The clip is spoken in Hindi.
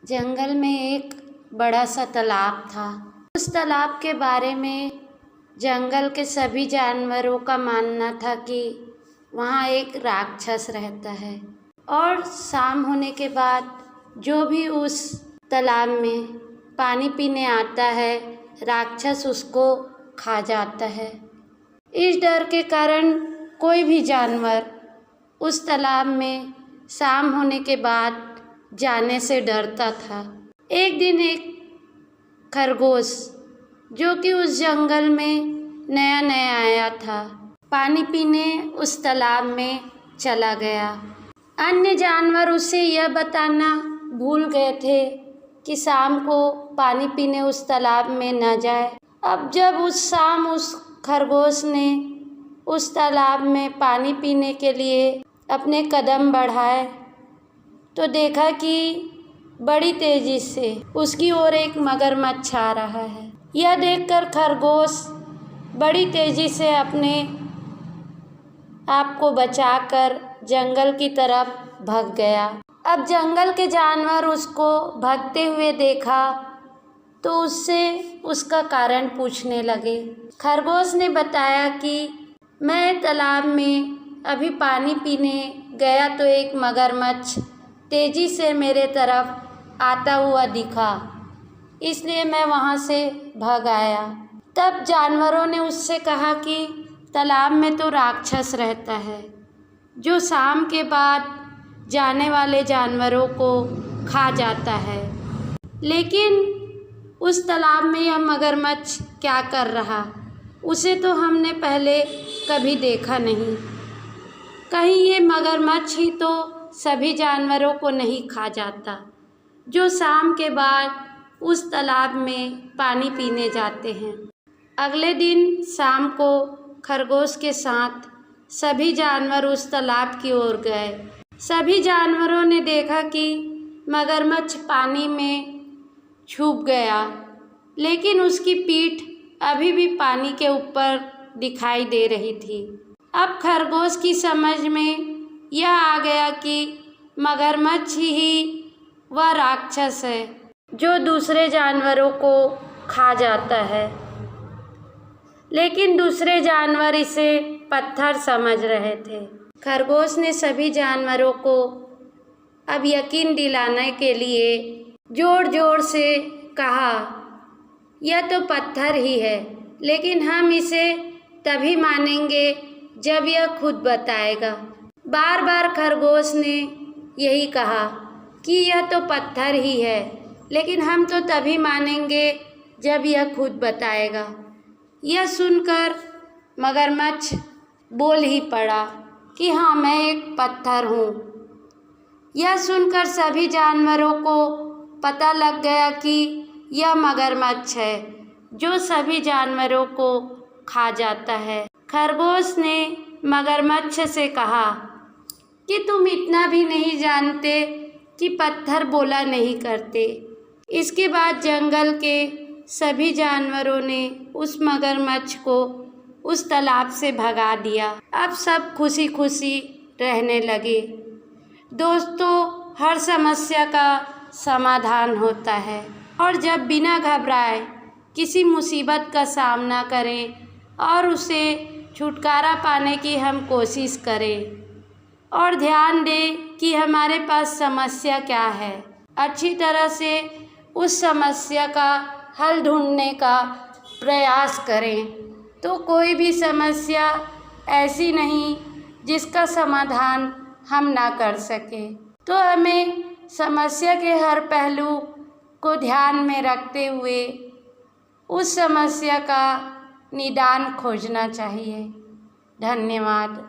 जंगल में एक बड़ा सा तालाब था। उस तालाब के बारे में जंगल के सभी जानवरों का मानना था कि वहाँ एक राक्षस रहता है और शाम होने के बाद जो भी उस तालाब में पानी पीने आता है, राक्षस उसको खा जाता है। इस डर के कारण कोई भी जानवर उस तालाब में शाम होने के बाद जाने से डरता था। एक दिन एक खरगोश, जो कि उस जंगल में नया नया आया था, पानी पीने उस तालाब में चला गया। अन्य जानवर उसे यह बताना भूल गए थे कि शाम को पानी पीने उस तालाब में न जाए। अब जब उस शाम उस खरगोश ने उस तालाब में पानी पीने के लिए अपने कदम बढ़ाए तो देखा कि बड़ी तेजी से उसकी ओर एक मगरमच्छ आ रहा है। यह देखकर खरगोश बड़ी तेजी से अपने आप को बचाकर जंगल की तरफ भाग गया। अब जंगल के जानवर उसको भागते हुए देखा तो उससे उसका कारण पूछने लगे। खरगोश ने बताया कि मैं तालाब में अभी पानी पीने गया तो एक मगरमच्छ तेजी से मेरे तरफ आता हुआ दिखा, इसलिए मैं वहाँ से भाग आया। तब जानवरों ने उससे कहा कि तालाब में तो राक्षस रहता है जो शाम के बाद जाने वाले जानवरों को खा जाता है, लेकिन उस तालाब में यह मगरमच्छ क्या कर रहा, उसे तो हमने पहले कभी देखा नहीं। कहीं ये मगरमच्छ ही तो सभी जानवरों को नहीं खा जाता जो शाम के बाद उस तालाब में पानी पीने जाते हैं। अगले दिन शाम को खरगोश के साथ सभी जानवर उस तालाब की ओर गए। सभी जानवरों ने देखा कि मगरमच्छ पानी में छुप गया, लेकिन उसकी पीठ अभी भी पानी के ऊपर दिखाई दे रही थी। अब खरगोश की समझ में यह आ गया कि मगरमच्छ ही वह राक्षस है जो दूसरे जानवरों को खा जाता है, लेकिन दूसरे जानवर इसे पत्थर समझ रहे थे। खरगोश ने सभी जानवरों को अब यकीन दिलाने के लिए जोर जोर से कहा, यह तो पत्थर ही है, लेकिन हम इसे तभी मानेंगे जब यह खुद बताएगा। बार बार खरगोश ने यही कहा कि यह तो पत्थर ही है, लेकिन हम तो तभी मानेंगे जब यह खुद बताएगा। यह सुनकर मगरमच्छ बोल ही पड़ा कि हाँ, मैं एक पत्थर हूँ। यह सुनकर सभी जानवरों को पता लग गया कि यह मगरमच्छ है जो सभी जानवरों को खा जाता है। खरगोश ने मगरमच्छ से कहा कि तुम इतना भी नहीं जानते कि पत्थर बोला नहीं करते। इसके बाद जंगल के सभी जानवरों ने उस मगरमच्छ को उस तालाब से भगा दिया। अब सब खुशी खुशी रहने लगे। दोस्तों, हर समस्या का समाधान होता है और जब बिना घबराए किसी मुसीबत का सामना करें और उसे छुटकारा पाने की हम कोशिश करें और ध्यान दें कि हमारे पास समस्या क्या है, अच्छी तरह से उस समस्या का हल ढूंढने का प्रयास करें, तो कोई भी समस्या ऐसी नहीं जिसका समाधान हम ना कर सकें। तो हमें समस्या के हर पहलू को ध्यान में रखते हुए उस समस्या का निदान खोजना चाहिए। धन्यवाद।